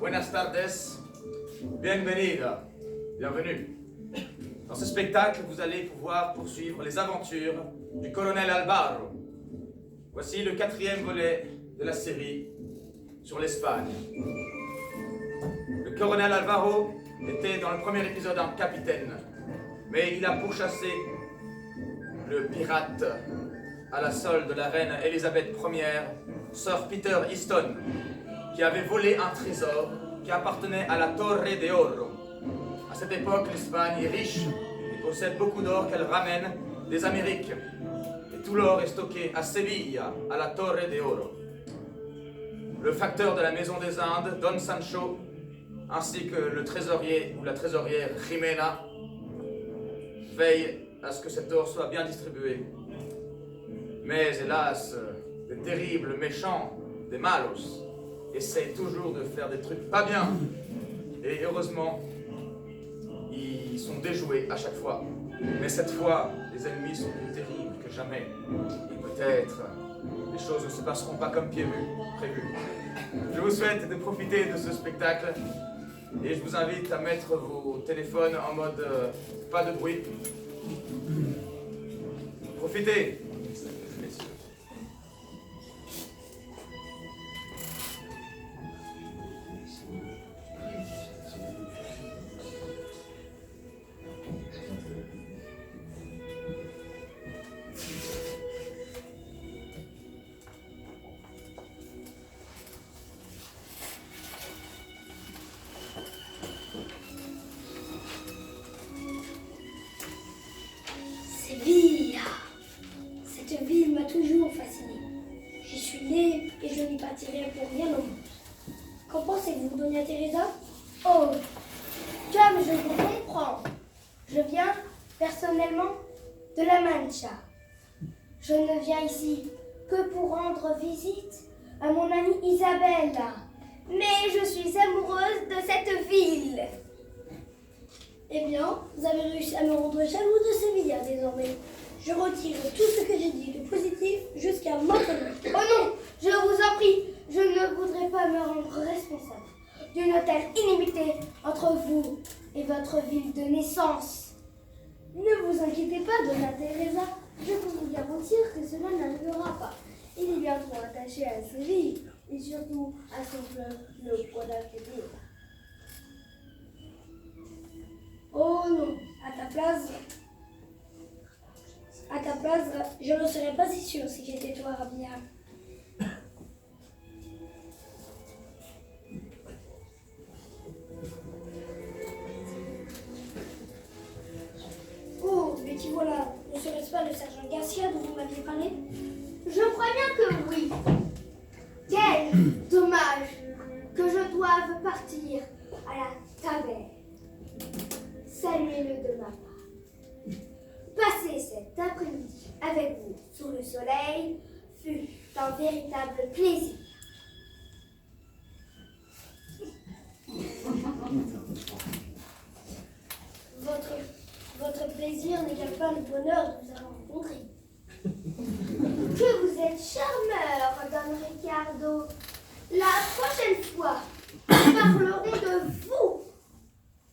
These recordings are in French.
Buenas tardes, bienvenida, bienvenue. Dans ce spectacle, vous allez pouvoir poursuivre les aventures du colonel Alvaro. Voici le 4e volet de la série sur l'Espagne. Le colonel Alvaro était dans le premier épisode un capitaine, mais il a pourchassé le pirate à la solde de la reine Elisabeth Ier, Sir Peter Easton, qui avait volé un trésor qui appartenait à la Torre de Oro. À cette époque, l'Espagne est riche et possède beaucoup d'or qu'elle ramène des Amériques. Et tout l'or est stocké à Sevilla, à la Torre de Oro. Le facteur de la Maison des Indes, Don Sancho, ainsi que le trésorier ou la trésorière Jimena, veillent à ce que cet or soit bien distribué. Mais hélas, des terribles méchants, des malos, essayent toujours de faire des trucs pas bien. Et heureusement, ils sont déjoués à chaque fois. Mais cette fois, les ennemis sont plus terribles que jamais. Et peut-être, les choses ne se passeront pas comme prévu. Je vous souhaite de profiter de ce spectacle. Et je vous invite à mettre vos téléphones en mode pas de bruit. Profitez! Séville. Cette ville m'a toujours fascinée. J'y suis née et je n'y partirai pour rien au monde. Qu'en pensez-vous, Doña Teresa? Oh, comme je vous comprends. Je viens personnellement de la Mancha. Je ne viens ici que pour rendre visite à mon amie Isabella. Mais je suis amoureuse de cette ville. Eh bien, vous avez réussi à me rendre jaloux de Séville désormais. Je retire tout ce que j'ai dit de positif jusqu'à maintenant. Oh non, je vous en prie, je ne voudrais pas me rendre responsable d'une telle inimité entre vous et votre ville de naissance. Ne vous inquiétez pas, Donna Teresa, je peux vous garantir que cela n'arrivera pas. Il est bien trop attaché à Séville et surtout à son fleuve, le Guadalquivir. Oh non, à ta place, je ne serais pas si sûre si j'étais toi, Rabia. Oh, mais qui voilà, ne serait-ce pas le sergent Garcia dont vous m'aviez parlé? Je crois bien que oui. Quel dommage que je doive partir à la taverne. Saluez-le de ma part. Passer cet après-midi avec vous sous le soleil fut un véritable plaisir. Votre plaisir n'égale pas le bonheur de vous avoir rencontré. Que vous êtes charmeur, Don Ricardo. La prochaine fois, nous parlerons de vous.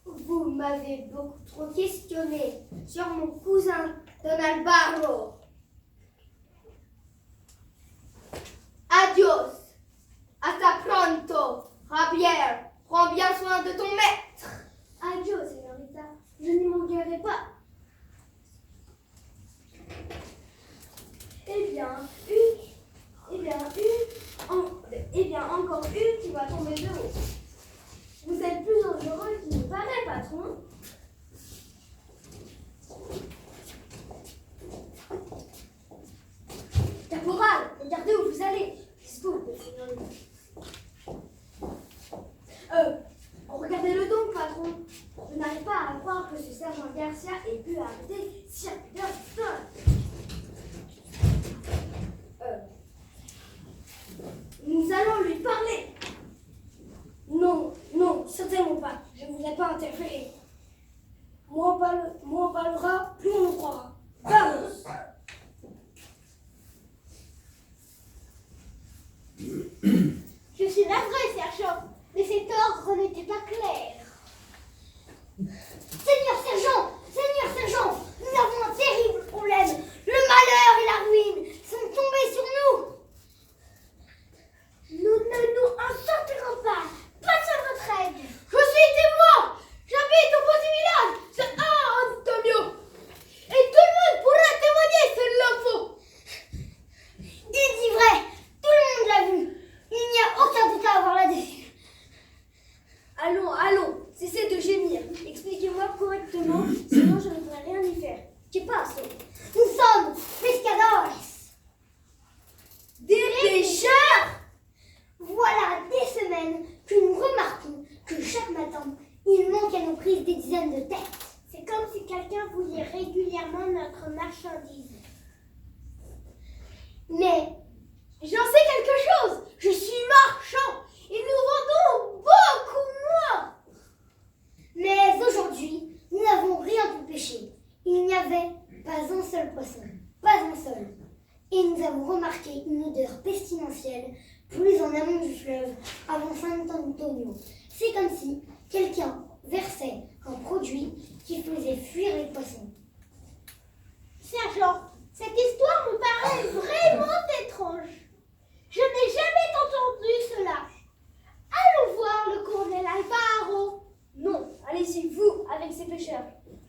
Vous m'avez beaucoup trop questionné sur mon cousin Don Alvaro. Adios. Hasta pronto. Javier, prends bien soin de ton maître. Adios, señorita. Je n'y manquerai pas. Encore une qui va tomber de haut. Vous êtes plus dangereux qu'il ne paraît, patron. Caporal, regardez où vous allez. Qu'est-ce que vous faites? Regardez-le donc, patron. Je n'arrive pas à croire que ce sergent Garcia ait pu arrêter Sir Peter Easton. Nous allons lui parler. Non, certainement pas. Je ne voudrais pas interférer. Moins on parlera, plus on nous croira. Vamos. Je suis navrée, sergent, mais cet ordre promptement, sinon je ne pourrais rien y faire. ¿Qué paso? Nous sommes pescadores. Des pêcheurs! Voilà des semaines que nous remarquons que chaque matin, il manque à nos prises des dizaines de têtes. C'est comme si quelqu'un voulait régulièrement notre marchandise. Mais J'en sais quelque chose! Je suis marchand et nous vendons beaucoup moins! Mais aujourd'hui, nous n'avons rien pu pêcher. Il n'y avait pas un seul poisson, pas un seul. Et nous avons remarqué une odeur pestilentielle plus en amont du fleuve, avant San Antonio. C'est comme si quelqu'un versait un produit qui faisait fuir les poissons. Sergent, cette histoire me paraît vraiment étrange. Je n'ai jamais entendu cela. Allons voir le colonel Alvaro. Non, allez-y, vous, avec ces pêcheurs.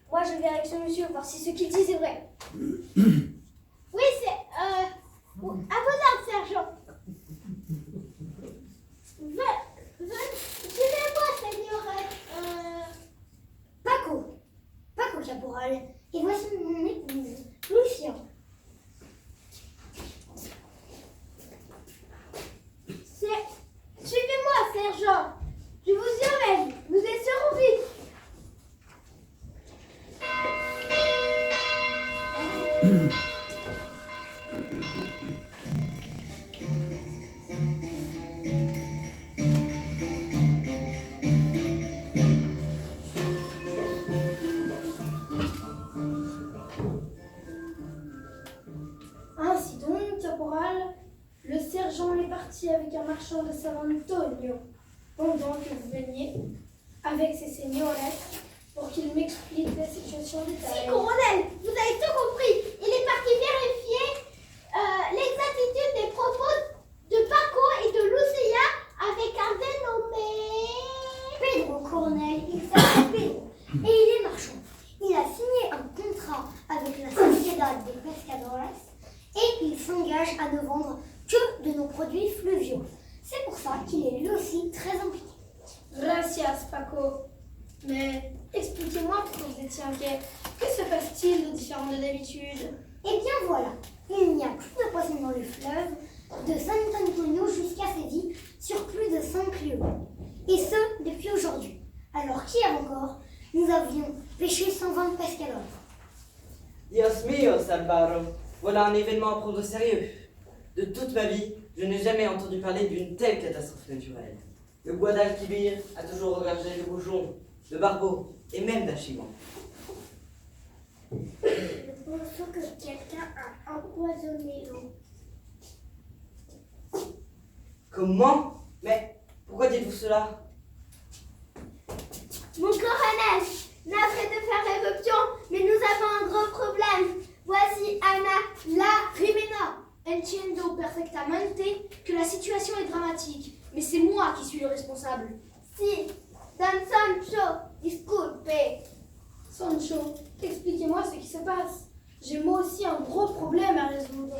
Moi, je vais avec ce monsieur voir si ce qu'il dit est vrai. Oui, c'est... à vos ordres, sergent. Suivez-moi, señores. Paco Caporal, et voici mon épouse, Lucia. Suivez-moi, sergent. Je vous emmène. Nous serons vite. Ainsi donc, caporal, le sergent est parti avec un marchand de San Antonio, pendant que vous veniez avec ces seigneurs pour qu'il m'explique la situation Si, détaillée. colonel, vous avez tout compris. Il est parti vérifier l'exactitude des propos de Paco et de Lucia avec un dénommé... Pedro, colonel, il s'appelle Pedro, et il est marchand. Il a signé un contrat avec la Sociedad de Pescadores et il s'engage à ne vendre que de nos produits fluviaux. C'est pour ça qu'il est lui aussi très impliqué. Gracias, Paco. Mais expliquez-moi pourquoi vous étiez inquiet. Que se passe-t-il de différent de d'habitude? Eh bien voilà, il n'y a plus de poissons dans le fleuve, de San Antonio jusqu'à Séville, sur plus de 5 lieues. Et ce, depuis aujourd'hui. Alors qu'hier encore, nous avions pêché 120 pescadores. Dios mío, Salvador, voilà un événement à prendre au sérieux. De toute ma vie, je n'ai jamais entendu parler d'une telle catastrophe naturelle. Le Guadalquivir a toujours regorgé de bouchons, de barbeaux et même d'achimans. Je pense que quelqu'un a empoisonné l'eau. Comment? Mais pourquoi dites-vous cela? Mon colonel, navré de faire éruption, mais nous avons un gros problème. Voici Ana la Rimena. Entiendo perfectamente que la situation est dramatique, mais c'est moi qui suis le responsable. Si, Don Sancho, disculpe. Sancho, expliquez-moi ce qui se passe. J'ai moi aussi un gros problème à résoudre.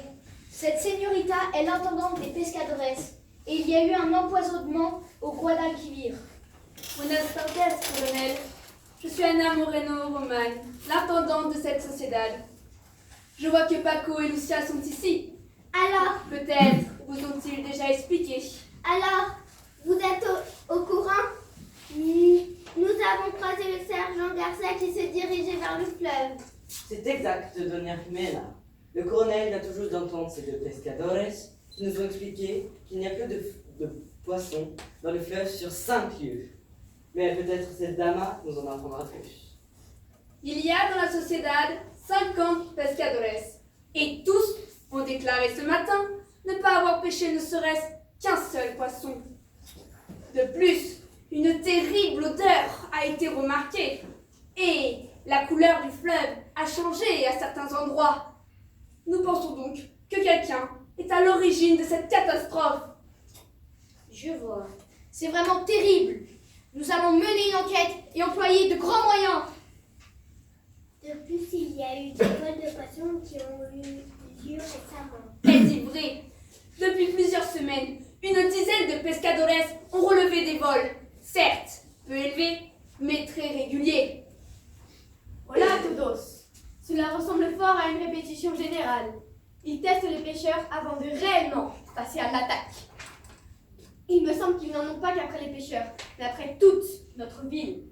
Cette señorita est l'intendante des pescadores et il y a eu un empoisonnement au Guadalquivir. Buenas tardes, colonel. Je suis Ana Moreno Roman, l'intendante de cette sociedad. Je vois que Paco et Lucia sont ici. Alors, Peut-être vous ont-ils déjà expliqué. vous êtes au courant? Nous avons croisé le sergent Garcia qui se dirigeait vers le fleuve. C'est exact, Doña Jimena. Le colonel vient tout juste d'entendre ces deux pescadores qui nous ont expliqué qu'il n'y a que de poissons dans le fleuve sur 5 lieues. Mais peut-être cette dama nous en apprendra plus. Il y a dans la sociedad 50 pescadores et tous ont déclaré ce matin ne pas avoir pêché ne serait-ce qu'un seul poisson. De plus, une terrible odeur a été remarquée et la couleur du fleuve a changé à certains endroits. Nous pensons donc que quelqu'un est à l'origine de cette catastrophe. Je vois. C'est vraiment terrible. Nous allons mener une enquête et employer de grands moyens. De plus, il y a eu des vols de poissons qui ont eu lieu récemment. Est-il vrai? Depuis plusieurs semaines, une dizaine de pescadores ont relevé des vols, certes peu élevés, mais très réguliers. droit à une répétition générale. Il teste les pêcheurs avant de réellement passer à l'attaque. Il me semble qu'ils n'en ont pas qu'après les pêcheurs, mais après toute notre ville.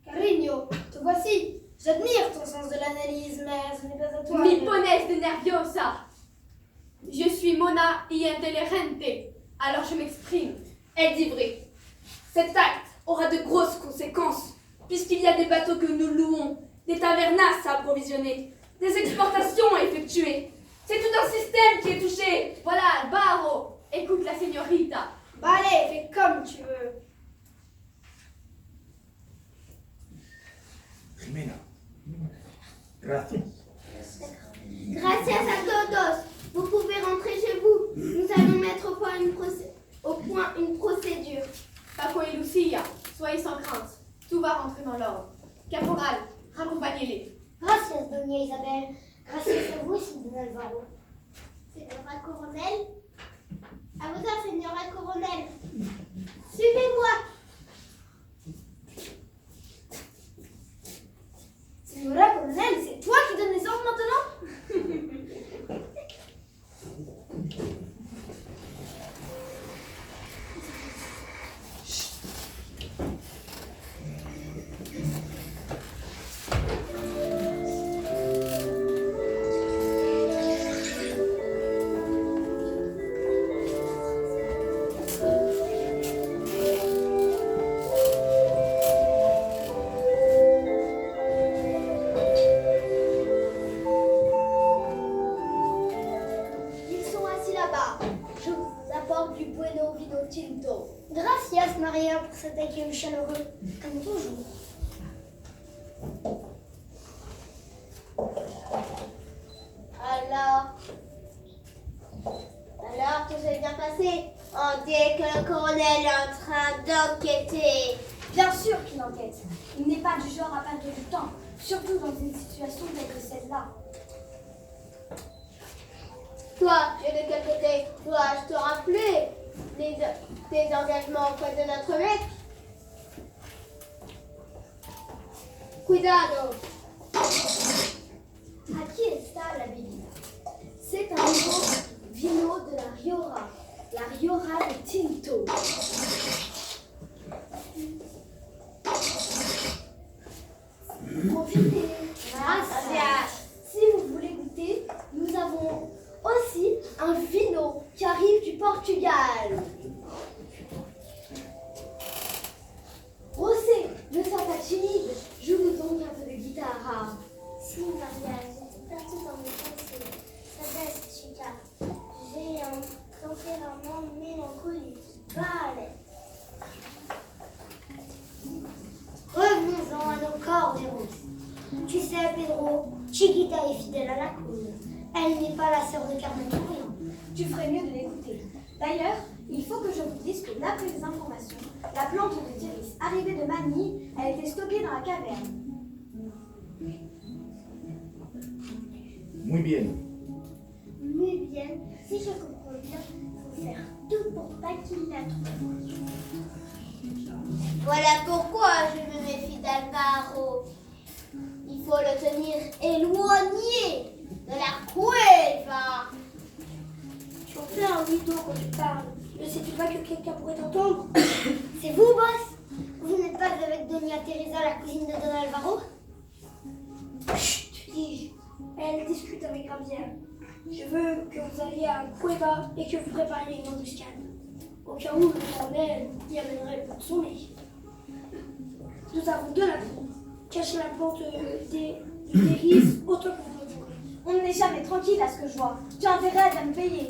Carigno, te voici. J'admire ton sens de l'analyse, mais ce n'est pas à toi. Mi pones de nerviosa. Je suis mona y intelligente, alors je m'exprime. Elle dit vrai. Cet acte aura de grosses conséquences, puisqu'il y a des bateaux que nous louons, des tavernas à approvisionner, des exportations à effectuer. C'est tout un système qui est touché. Voilà, Albaro, écoute la señorita. Bah allez, fais comme tu veux. Jimena. Gracias. Gracias a todos. Vous pouvez rentrer chez vous. Nous allons mettre au point une procédure. Paco et Lucia, soyez sans crainte. Tout va rentrer dans l'ordre. Caporal, raccompagnez-les. Gracias, doña Isabel. Gracias a vous, señor Alvaro. Señora Coronel. À vous, Señora Coronel. Suivez-moi. Señora Colonel, c'est toi qui donnes les ordres maintenant? Ils sont assis là-bas. Je vous apporte du bueno vino tinto. Gracias, Maria, pour cet accueil chaleureux, comme toujours. Alors, tout s'est bien passé. On dit que le colonel est en train d'enquêter. Bien sûr qu'il enquête. Il n'est pas du genre à perdre du temps, surtout dans une situation telle que celle-là. Toi, tu es de quel côté? Dois-je te rappeler tes engagements auprès de notre maître? Cuidado. Aquí está la bebida. C'est un nouveau vino de la Rioja de Tinto. Profitez. Gracias. Si vous voulez goûter, nous avons aussi un vino qui arrive du Portugal. José, ne sois pas timide. Joue-nous donc un peu de guitare. Si, Maria, j'étais perdue dans mes pensées. Ça baisse, chica. J'ai un tempérament mélancolique. Vale. Revenons-en à nos corps des roses. Tu sais, Pedro, Chiquita est fidèle à la cause. Elle n'est pas la sœur de Carmen pour rien. Tu ferais mieux de l'écouter. D'ailleurs, il faut que je vous dise que d'après les informations, la plante de Thierry arrivée de Manille a été stockée dans la caverne. Muy bien. Muy bien. Si je comprends bien, il faut faire tout pour pas qu'il la trouve. Voilà pourquoi je me méfie d'Alvaro. Il faut le tenir éloigné de la cueva. Tu en fais un mytho quand tu parles. Ne sais-tu pas que quelqu'un pourrait t'entendre? C'est vous, boss? Vous n'êtes pas avec Doña Teresa, la cousine de Don Alvaro? Chut, dis-je. Elle discute avec Ramziel. Je veux que vous alliez à Cueva et que vous prépariez une embuscade. Au cas où le colonel y amènerait le bout de son nez. Nous avons de la vie. Cachez la plante des délices autant que vous pouvez. On n'est jamais tranquille à ce que je vois. Tu as intérêt à me payer.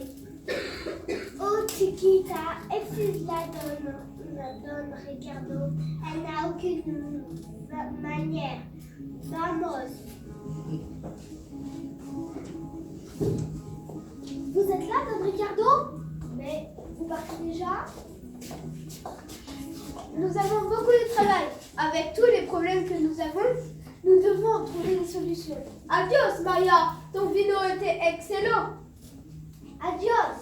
Oh, Chiquita, excuse la donne, Ricardo. Elle n'a aucune manière. Vamos. Vous êtes là, Don Ricardo? Mais vous partez déjà? Nous avons beaucoup de travail. Avec tous les problèmes que nous avons, nous devons trouver des solutions. Adios, Maria. Ton vino était excellent. Adios.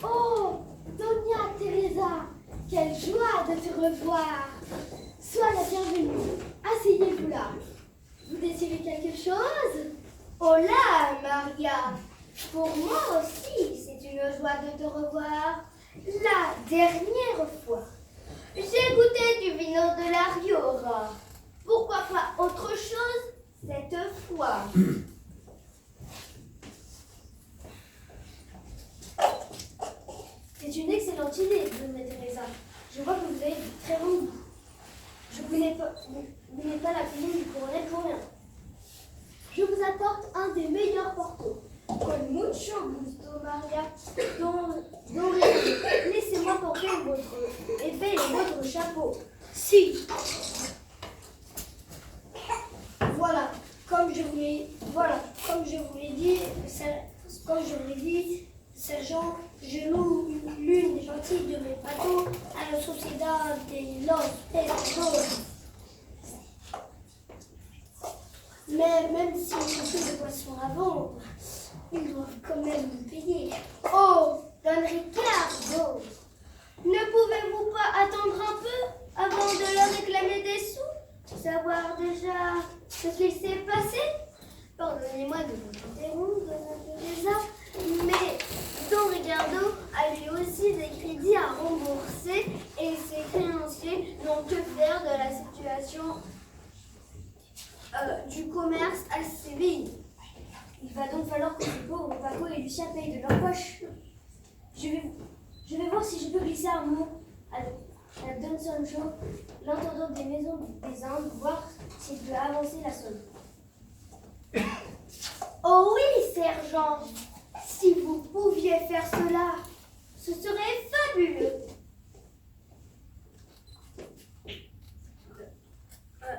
Oh, Doña Teresa, quelle joie de te revoir. Sois la bienvenue. Asseyez-vous là. Vous désirez quelque chose? Oh là, Maria. Pour moi aussi, c'est une joie de te revoir. La dernière fois, j'ai goûté du vino de la Riora. Pourquoi pas autre chose cette fois? C'est une excellente idée, Donna Teresa. Je vois que vous avez de très bon goût. Vous n'êtes pas la cuisine du colonel pour rien. Je vous apporte un des meilleurs portos. Con mucho gusto, Maria. Laissez-moi porter votre épée et votre chapeau. Si. Voilà, comme je vous l'ai dit, sergent, je loue l'une des Antilles de mes bateaux à la Sociedad de los Pescadores. Mais même si j'ai plus de poissons à vendre, ils doivent quand même me payer. Oh, Don Ricardo, ne pouvez-vous pas attendre un peu avant de leur réclamer des sous? Savoir déjà ce qu'il s'est passé? Pardonnez-moi de vous interrompre, Donna Teresa, mais Don Ricardo a lui aussi des crédits à rembourser et ses créanciers n'ont que faire de la situation du commerce à Séville. Il va donc falloir que ces pauvres Paco et Lucien payent de leur poche. Je vais voir si je peux glisser un mot à Don Sancho, l'intendant des maisons des Indes, voir s'il peut avancer la somme. Oh oui, sergent, si vous pouviez faire cela, ce serait fabuleux.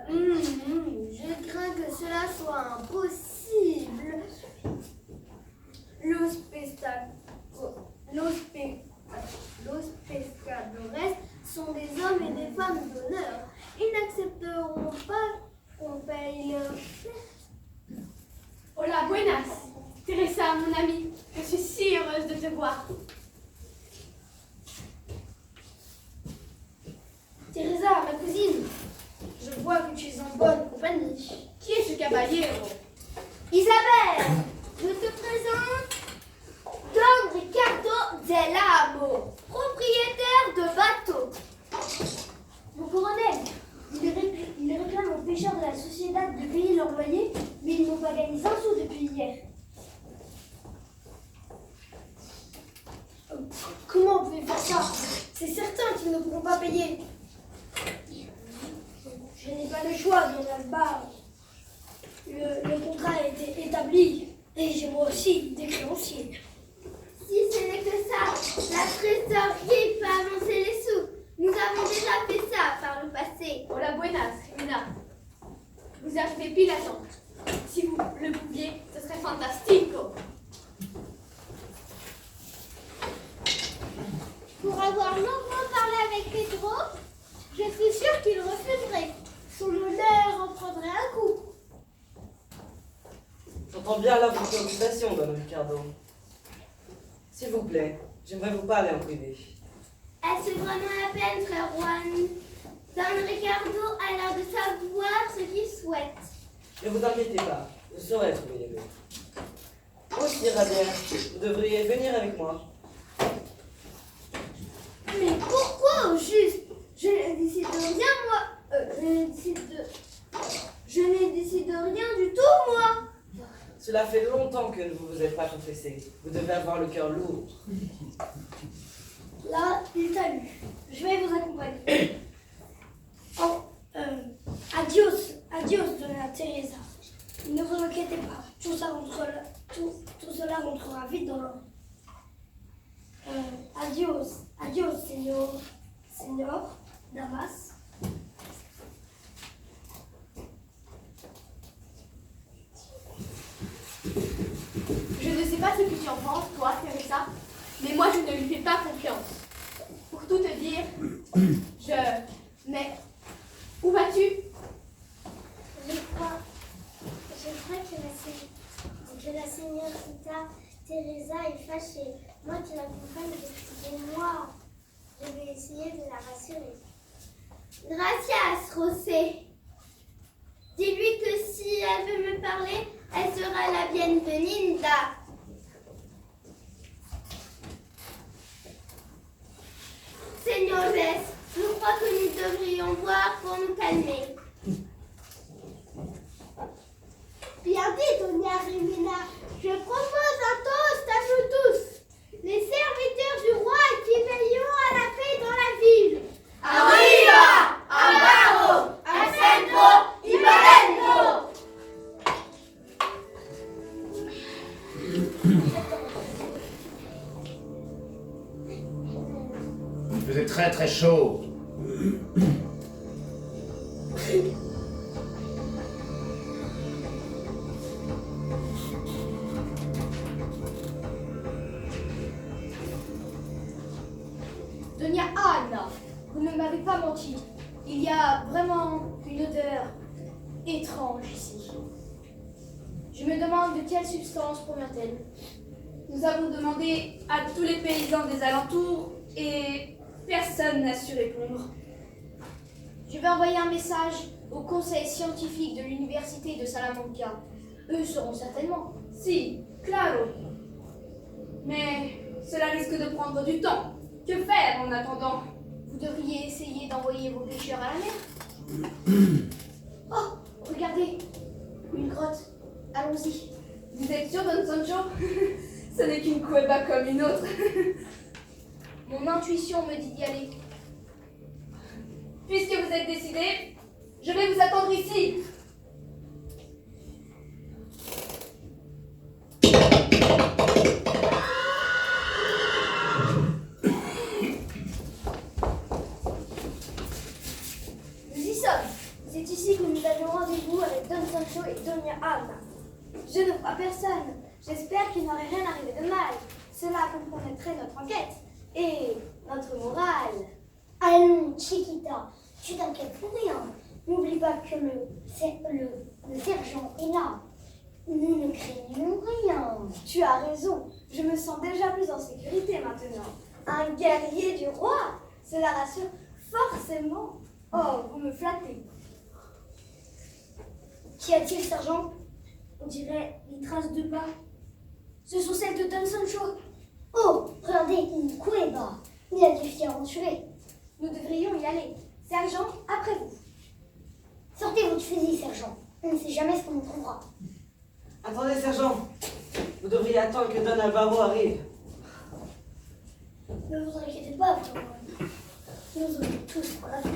Je crains que cela soit impossible. Los pescadores sont des hommes et des femmes d'honneur. Ils n'accepteront pas qu'on paye leur chef. Hola, buenas. Teresa, mon amie, je suis si heureuse de te voir. Teresa, ma cousine, je vois que tu es en bonne compagnie. Qui est ce caballero? Isabelle, je te présente Don Ricardo del Amo, propriétaire de bateau. Mon colonel, ils réclament aux pêcheurs de la Sociedad de payer leur loyer, mais ils n'ont pas gagné 100 sous depuis hier. Comment vous pouvez faire ça? C'est certain qu'ils ne pourront pas payer. Je n'ai pas le choix, Don Alvaro. Le contrat a été établi et j'ai moi aussi des créanciers. Si ce n'est que ça, la trésorerie peut avancer les sous. Nous avons déjà fait ça par le passé. Hola, buenas, Jimena. Vous arrivez pile à temps. Si vous le pouviez, ce serait fantastico. Pour avoir longuement parlé avec Pedro, je suis sûre qu'il refuserait. Son honneur en prendrait un coup. J'entends bien là vos préoccupations, Don Ricardo. S'il vous plaît, j'aimerais vous parler en privé. Est-ce vraiment la peine, frère Juan? Don Ricardo a l'air de savoir ce qu'il souhaite. Ne vous inquiétez pas, je saurai trouver les mots. Aussi, Rabia, vous devriez venir avec moi. Mais pourquoi au juste? Je ne décide de rien, moi. Je ne décide de rien du tout, moi. Cela fait longtemps que vous ne vous êtes pas confessé. Vous devez avoir le cœur lourd. Là, il t'a lu. Je vais vous accompagner. Oh, adios, Donna Teresa. Ne vous inquiétez pas, tout cela rentrera vite dans l'ordre. Adios, Señor Damas. Je ne sais pas ce que tu en penses, toi, Teresa, mais moi, je ne lui fais pas confiance. Pour tout te dire, Mais où vas-tu? Je crois que la señorita Teresa est fâchée. Moi qui l'accompagne depuis des mois, je vais essayer de la rassurer. Gracias, José. Dis-lui que si elle veut me parler, elle sera la bienvenida. Señores, je crois que nous devrions boire pour nous calmer. Bien dit, Doña Jimena. Je propose un toast à nous tous, les serviteurs du roi qui veillons à la paix dans la ville. Arriba, abajo, al centro y para adentro. Il faisait très très chaud. Doña Anna, vous ne m'avez pas menti. Il y a vraiment une odeur étrange ici. Je me demande de quelle substance provient-elle. Nous avons demandé à tous les paysans des alentours et personne n'a su répondre. Je vais envoyer un message au conseil scientifique de l'université de Salamanca. Eux sauront certainement. Si, claro. Mais cela risque de prendre du temps. Que faire en attendant? Vous devriez essayer d'envoyer vos pêcheurs à la mer. Oh, regardez, une grotte. Allons-y. Vous êtes sûr, Don Sancho? Ce n'est qu'une cueva comme une autre. Mon intuition me dit d'y aller. Puisque vous êtes décidé, je vais vous attendre ici. Nous y sommes. C'est ici que nous avions rendez-vous avec Don Sancho et Doña Anna. Je ne vois personne. J'espère qu'il n'aurait rien arrivé de mal. Cela compromettrait notre enquête et notre morale. Allons, Chiquita, tu t'inquiètes pour rien. N'oublie pas que le sergent est là. Nous ne craignons rien. Tu as raison. Je me sens déjà plus en sécurité maintenant. Un guerrier du roi, cela rassure forcément. Oh, vous me flattez. Qu'y a-t-il, sergent? On dirait les traces de pas. Ce sont celles de Don Sancho. Oh, regardez, une cueva. Il a dû s'y aventurer. Nous devrions y aller. Sergent, après vous. Sortez votre fusil, sergent. On ne sait jamais ce qu'on nous trouvera. Attendez, sergent. Vous devriez attendre que Don Alvaro arrive. Ne vous inquiétez pas, frère. Nous aurons tous bravé.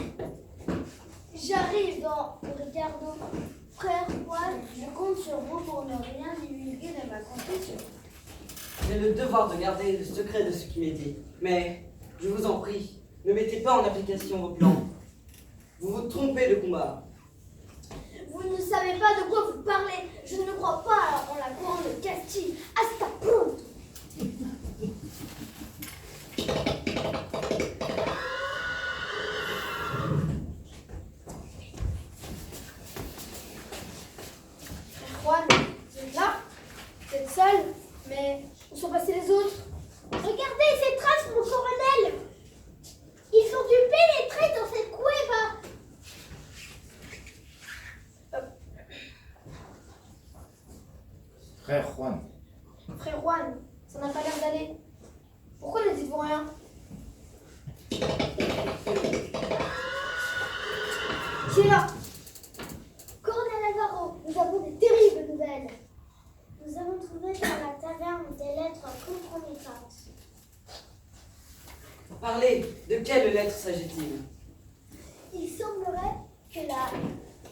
J'arrive dans Ricardo. Frère Juan, je compte sur vous pour ne rien divulguer de ma confession. J'ai le devoir de garder le secret de ce qui m'est dit. Mais, je vous en prie, ne mettez pas en application vos plans. Vous vous trompez de combat. Vous ne savez pas de quoi vous parlez. Je ne crois pas en la couronne de Castille. Hasta pronto. Juan, vous êtes là? Vous êtes seul? Mais où sont passés les autres? Regardez ces traces, mon colonel. Ils ont dû pénétrer dans cette cueva. Frère Juan, Frère Juan, ça n'a pas l'air d'aller. Pourquoi ne dites-vous rien? Qui est là? Colonel Alvaro, nous avons des terribles nouvelles. Nous avons trouvé dans la taverne des lettres compromettantes. Parlez, de quelle lettre s'agit-il? Il semblerait que la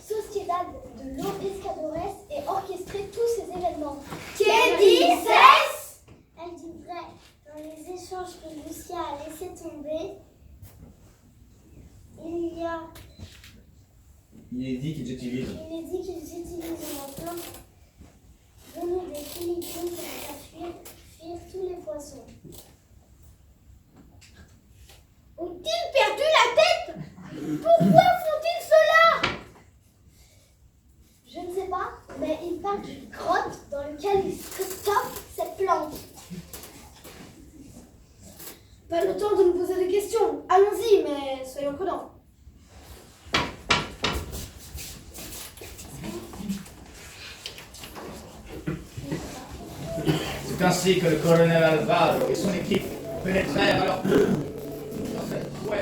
Sociedad de los Pescadores ait orchestré tous ces événements. ¿Qué dices? Elle dit vrai. Dans les échanges que Lucia a laissé tomber, il il est dit qu'ils utilisent. est dit qu'ils utilisent maintenant venus des Philippines pour faire fuir tous les poissons. Ont-ils perdu la tête? Pourquoi font-ils cela? Je ne sais pas, mais ils parlent d'une grotte dans laquelle ils stockent cette plante. Pas le temps de nous poser des questions. Allons-y, prudent. C'est ainsi que le colonel Alvaro et son équipe pénétrèrent alors dans cette cueva.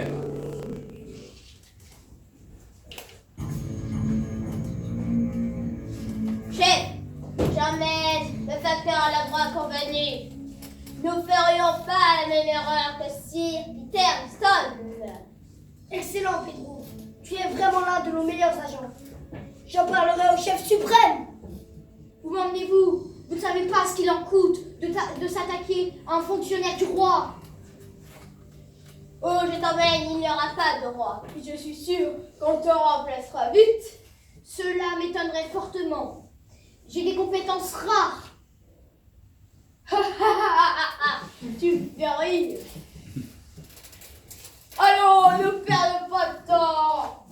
Chef, jamais le facteur à la droite convenu. Nous ferions pas la même erreur que Sir Peter Stone. Excellent, Pedro. Tu es vraiment l'un de nos meilleurs agents. J'en parlerai au chef suprême. Où m'emmenez-vous? Vous ne savez pas ce qu'il en coûte de s'attaquer à un fonctionnaire du roi. Oh, je t'emmène, il n'y aura pas de roi. Je suis sûre qu'on te remplacera vite. Cela m'étonnerait fortement. J'ai des compétences rares. Tu me fais rire. Allons, ne perdons pas de temps.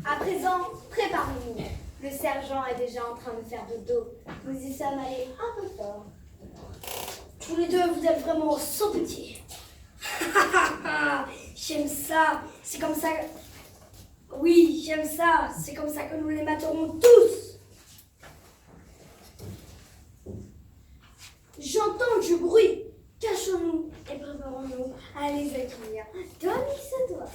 À présent, préparez-vous. Le sergent est déjà en train de faire dodo. Nous y sommes allés un peu fort. Tous les deux, vous êtes vraiment sans pitié. J'aime ça. C'est comme ça. Oui, j'aime ça. C'est comme ça que nous les materons tous. J'entends du bruit. Cachons-nous et préparons-nous à les accueillir. Donne-lui ce doigt.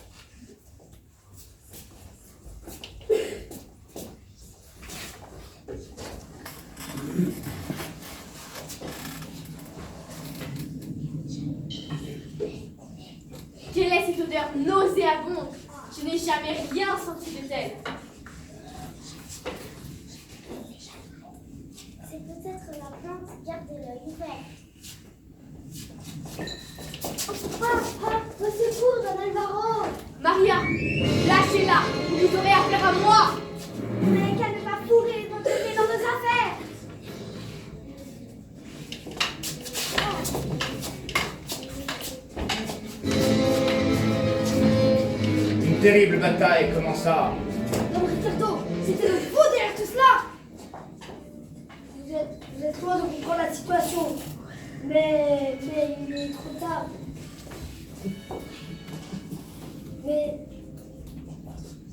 Quelle est cette odeur nauséabonde? Je n'ai jamais rien senti de tel. C'est peut-être la plante, gardez l'œil ouvert. Au secours, Don Alvaro! Maria, lâchez-la. Vous aurez affaire à moi. Vous n'avez qu'à ne pas fourrer notre nez dans nos affaires! Une terrible bataille commença. Don Ricardo, c'était de vous derrière tout cela. Vous êtes loin de comprendre la situation. Mais il est trop tard. Mais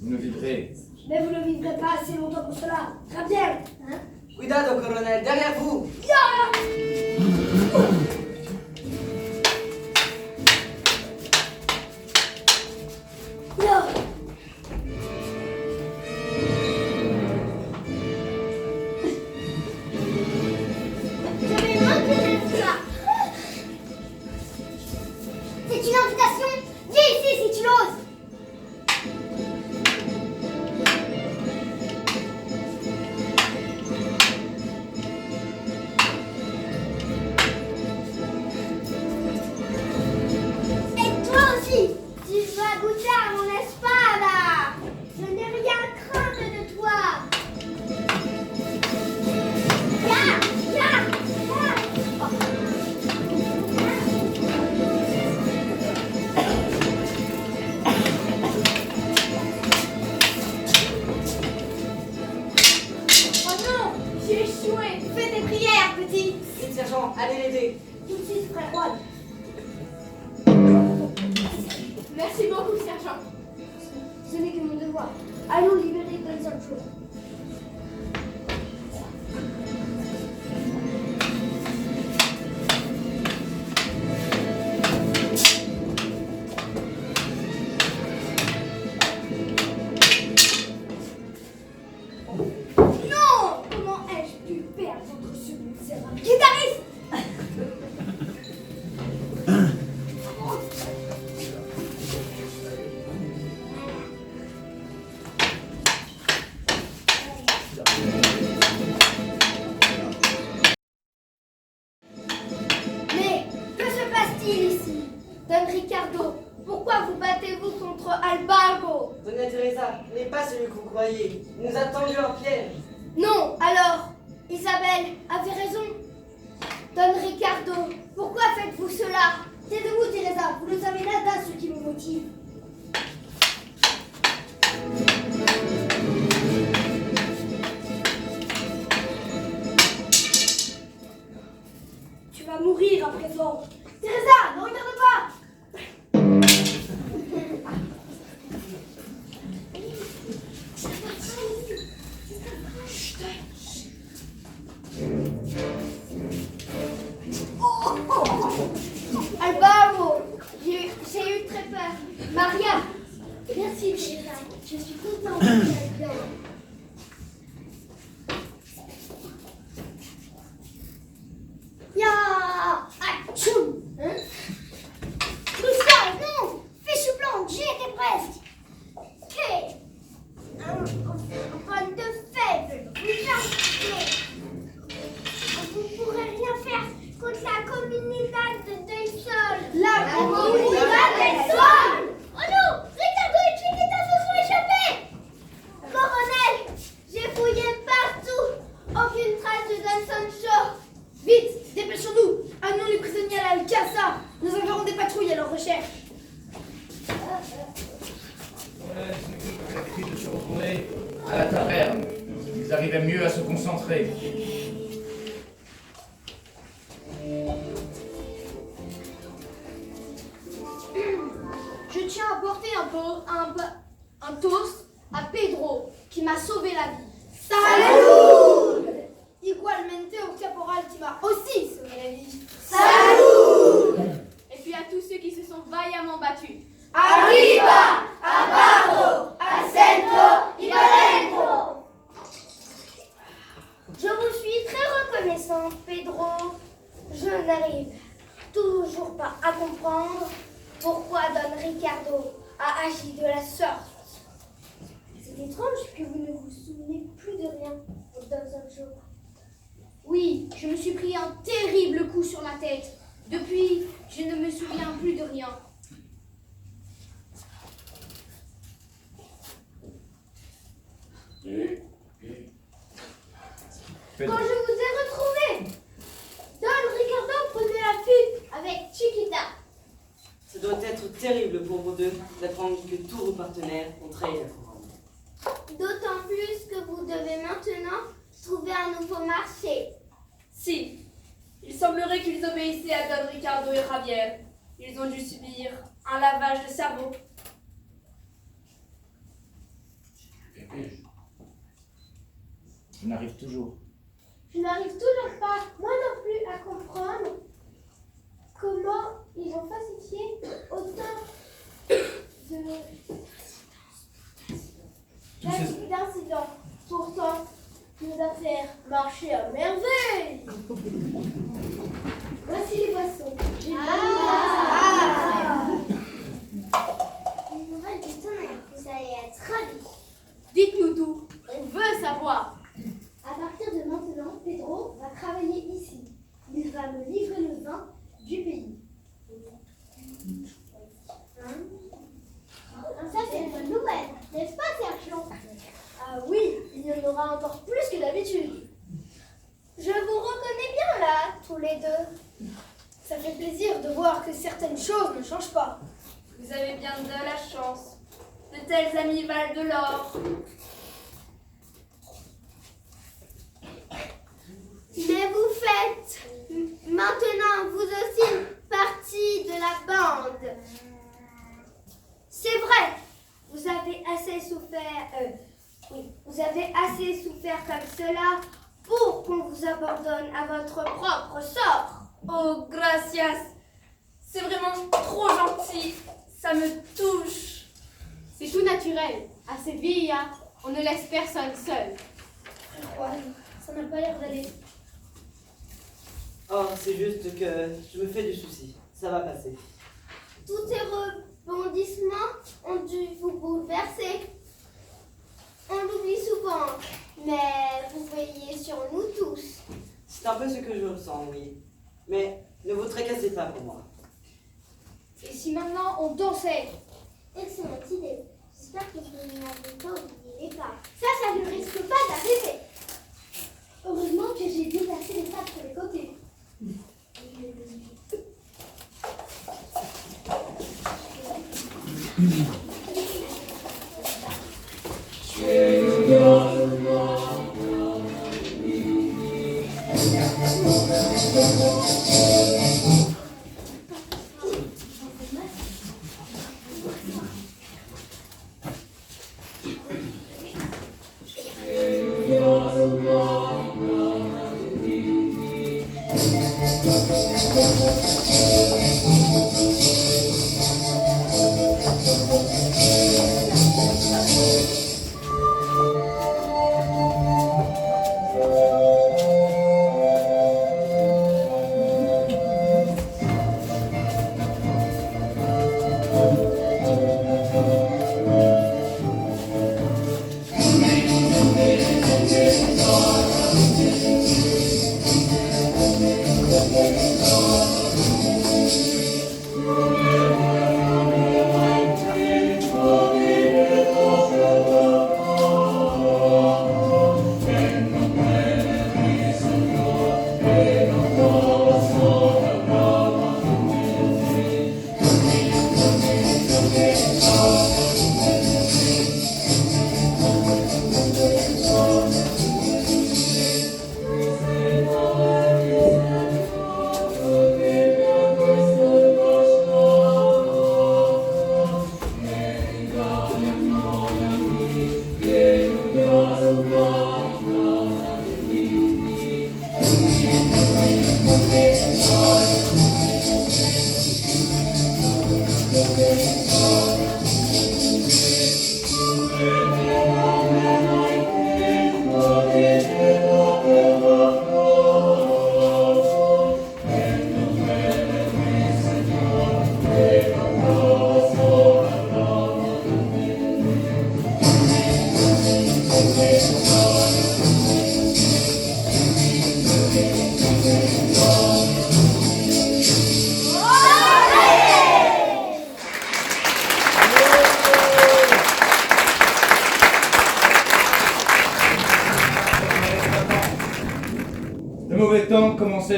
Vous ne vivrez. vous ne vivrez pas assez longtemps pour cela. Très bien. Hein? Cuidado, colonel, derrière vous! Non. J'avais manqué de ça. C'est une invitation. Viens ici si tu l'oses. Et toi aussi, tu vas goûter à mon espada. Je n'ai rien à craindre de toi. Viens, viens, viens. Oh non, j'ai échoué. Fais tes prières, petit! Vite, sergent, allez l'aider! Tout de suite, frère Juan. Merci beaucoup, sergent. Ce n'est que mon devoir. Allons libérer Don Sancho. Non! Comment ai-je pu perdre contre ce misérable guitariste? Mais que se passe-t-il ici? Don Ricardo, pourquoi vous battez-vous contre Albargo? Donna Teresa n'est pas celui que vous croyez. Il nous a tendu un piège. Non, alors, Isabelle avait raison. Don Ricardo, pourquoi faites-vous cela? Taisez-vous, Teresa. Vous ne savez nada ce qui me motive. Tu vas mourir à présent. Teresa, ne regarde pas. Merci, Teresa. Je suis contente que tu ailles bien. Ya! Atchoum! Hein? Lucien, non! Fichu blanc, j'y étais presque! Hé! Bonne de faible! Vous pourrez rien faire contre la communauté de Dayson! La communauté de Dayson! Oh non! Ricardo et Chiquita se sont échappés! Colonel, j'ai fouillé partout! Aucune trace de Dayson Shaw! Vite, dépêchons-nous. Amenons les prisonniers à l'Alcazar. Nous enverrons des patrouilles à leur recherche. J'ai l'habitude de se retrouver à la taverne. Ils arrivaient mieux à se concentrer. Je tiens à porter un toast à Pedro, qui m'a sauvé la vie. Salut! Igualmente au caporal qui m'a aussi sauvé la vie. Salut! Et puis à tous ceux qui se sont vaillamment battus. Arriba! Abajo! Ascento! Y adentro! Je vous suis très reconnaissante, Pedro. Je n'arrive toujours pas à comprendre pourquoi Don Ricardo a agi de la sorte. C'est étrange que vous ne vous souvenez plus de rien, Don Joe. Oui, je me suis pris un terrible coup sur la tête. Depuis, je ne me souviens plus de rien. Quand je vous ai retrouvé, Don Ricardo prenait la fuite avec Chiquita. Ça doit être terrible pour vous deux d'apprendre que tous vos partenaires ont trahi la couronne. D'autant plus que vous devez maintenant trouver un nouveau marché. Si, il semblerait qu'ils obéissaient à Don Ricardo et Javier. Ils ont dû subir un lavage de cerveau. Je n'arrive toujours. Je n'arrive toujours pas, moi non plus, à comprendre comment ils ont falsifié autant d'incidents. Pourtant, nos affaires marchaient à merveille. Voici les boissons. Une nouvelle du tonnerre, vous allez être ravis. Dites-nous tout, on veut savoir. À partir de maintenant, Pedro va travailler ici. Il va me livrer le vin du pays. Ça, c'est une bonne nouvelle, n'est-ce pas, Sergent? Ah oui, il y en aura encore plus que d'habitude. Je vous reconnais bien là, tous les deux. Ça fait plaisir de voir que certaines choses ne changent pas. Vous avez bien de la chance. De tels amis valent de l'or. Mais vous faites maintenant, vous aussi, partie de la bande. C'est vrai, vous avez assez souffert, vous avez assez souffert comme cela pour qu'on vous abandonne à votre propre sort. Oh, gracias. C'est vraiment trop gentil. Ça me touche. C'est tout naturel. À Séville, on ne laisse personne seul. Juan, ça n'a pas l'air d'aller. Oh, c'est juste que je me fais du souci. Ça va passer. Tous ces rebondissements ont dû vous bouleverser. On l'oublie souvent, mais vous veillez sur nous tous. C'est un peu ce que je ressens, oui. Mais ne vous tracassez pas pour moi. Et si maintenant on dansait? Excellente idée. J'espère que vous n'avez pas oublié les pas. Ça ne risque pas d'arriver. Heureusement que j'ai déplacé les tables sur les côtés.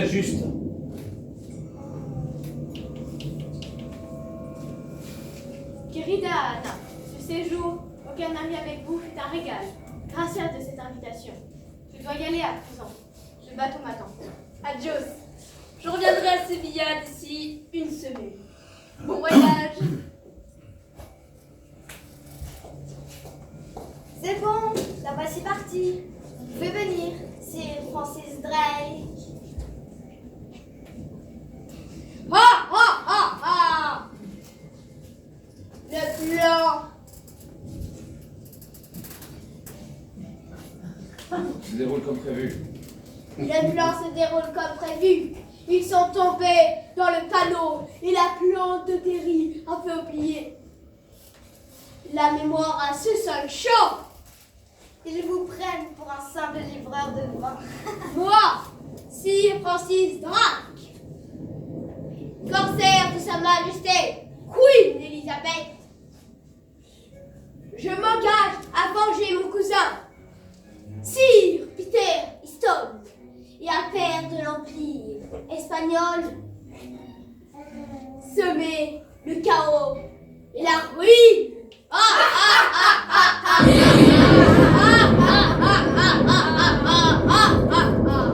c'est juste. Querida Anna, ce séjour, aucun ami avec vous fut un régal. Gracias de cette invitation. Je dois y aller à présent. Le bateau m'attend. Adios. Je reviendrai à Sévilla d'ici une semaine. Bon voyage. C'est bon, la voici partie. Vous pouvez venir, Sir Francis Drake. Ha ha ha ha! Le plan! Se déroule comme prévu. Le plan se déroule comme prévu. Ils sont tombés dans le panneau et la plante de Terry a fait oublier la mémoire à ce seul chaud. Ils vous prennent pour un simple livreur de vin. Moi, Sir Francis Drake, corsaire de Sa Majesté, Queen Elizabeth, je m'engage à venger mon cousin, Sir Peter Easton, et à père de l'Empire espagnol, semer le chaos et la ruine. Ah, ah, ah, ah, ah, ah, ah, ah, ah, ah, ah, ah, ah, ah.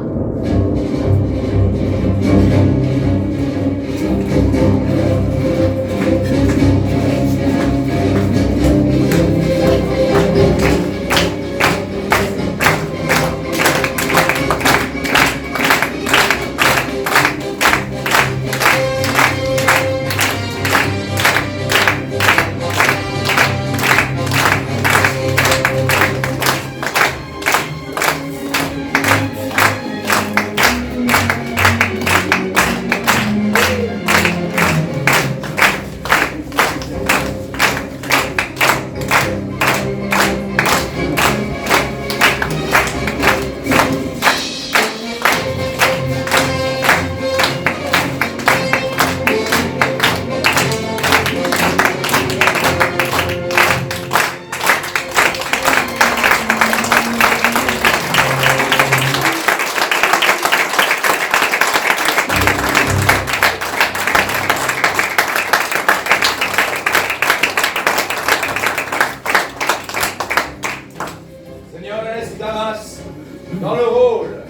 Dans le rôle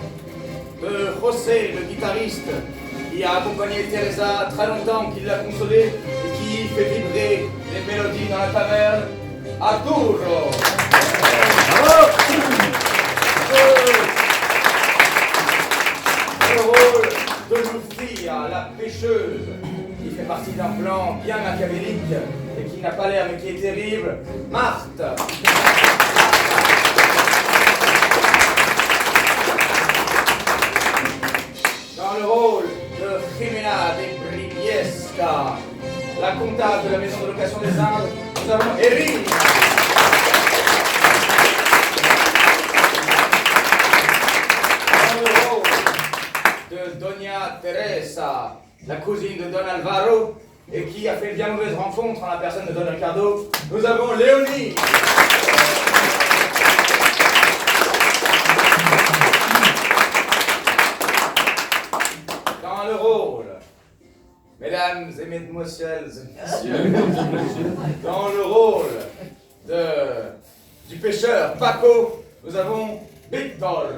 de José, le guitariste, qui a accompagné Teresa très longtemps, qui l'a consolée et qui fait vibrer les mélodies dans la taverne, Arturo. Bravo. Le rôle de Lucia, la pêcheuse, qui fait partie d'un plan bien machiavélique et qui n'a pas l'air mais qui est terrible, Marthe. Dans le rôle de Jimena de Briviesca, la comptable de la maison de location des Indes, nous avons Eric. Dans le rôle de Doña Teresa, la cousine de Don Alvaro, et qui a fait une bien mauvaise rencontre en la personne de Don Ricardo, nous avons Léonie. Dans le rôle, mesdames et mesdemoiselles et messieurs, dans le rôle du pêcheur Paco, nous avons Victor.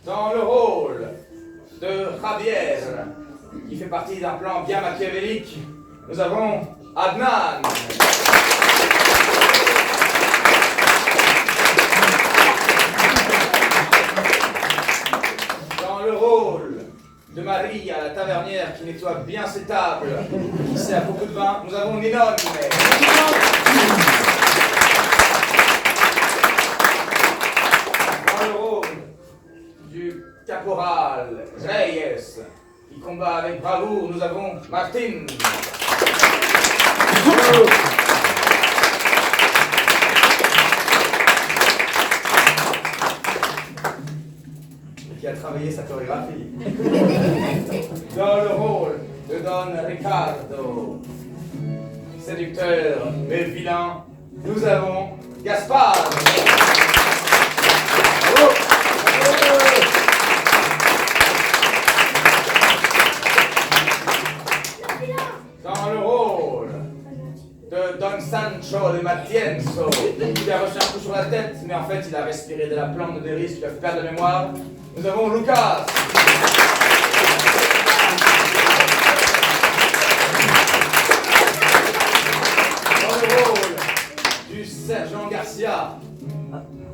Dans le rôle de Javier, qui fait partie d'un plan bien machiavélique, nous avons Adnan. Dans le rôle de Marie, la tavernière qui nettoie bien ses tables, qui sert beaucoup de vin, nous avons Ninon. Dans le rôle du caporal Reyes, qui combat avec bravoure, nous avons Martine. Qui a travaillé sa chorégraphie. Dans le rôle de Don Ricardo, séducteur mais vilain, nous avons Gaspard. Bravo. Dans le rôle de Don Sancho de Matienzo, qui a reçu un coup sur la tête, mais en fait il a respiré de la plante de risque, qui lui a fait perdre la mémoire, nous avons Lucas. Dans le rôle du sergent Garcia,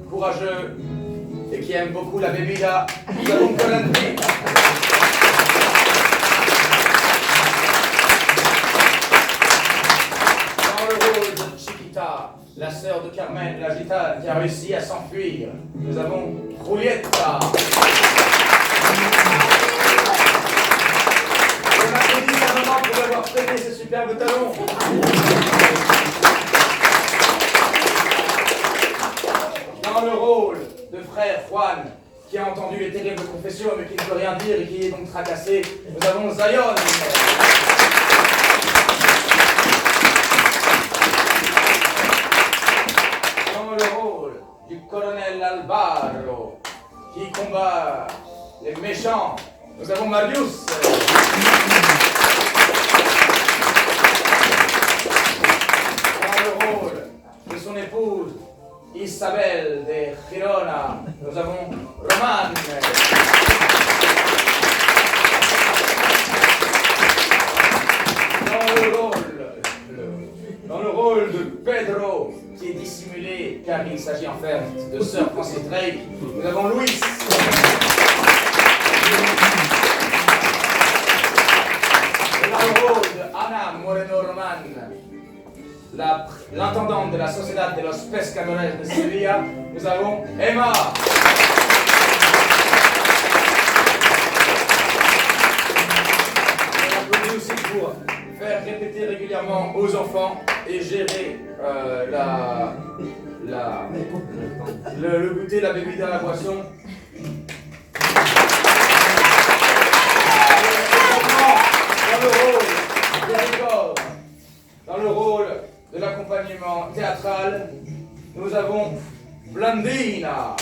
courageux et qui aime beaucoup la bebida, nous avons Colanti. La sœur de Carmen, la gitane, qui a réussi à s'enfuir. Nous avons Julieta. On applaudit sa maman pour avoir prêté ses superbes talons. Dans le rôle de frère Juan, qui a entendu les terribles confessions mais qui ne peut rien dire et qui est donc tracassé, nous avons Zion. Du colonel Alvaro, qui combat les méchants. Nous avons Marius. Dans le rôle de son épouse, Isabelle de Girona, nous avons Roman. Dans le rôle de Pedro, qui est dissimulé car il s'agit en fait de Sir Francis Drake, nous avons Louis. Dans le rôle de Ana Moreno Roman, l'intendante de la Sociedad de los Pescadores de Sevilla, nous avons Emma. On applaudit aussi pour faire répéter régulièrement aux enfants et gérer le goûter, la bebida, la boisson. Dans le rôle de l'accompagnement théâtral, nous avons Blandina.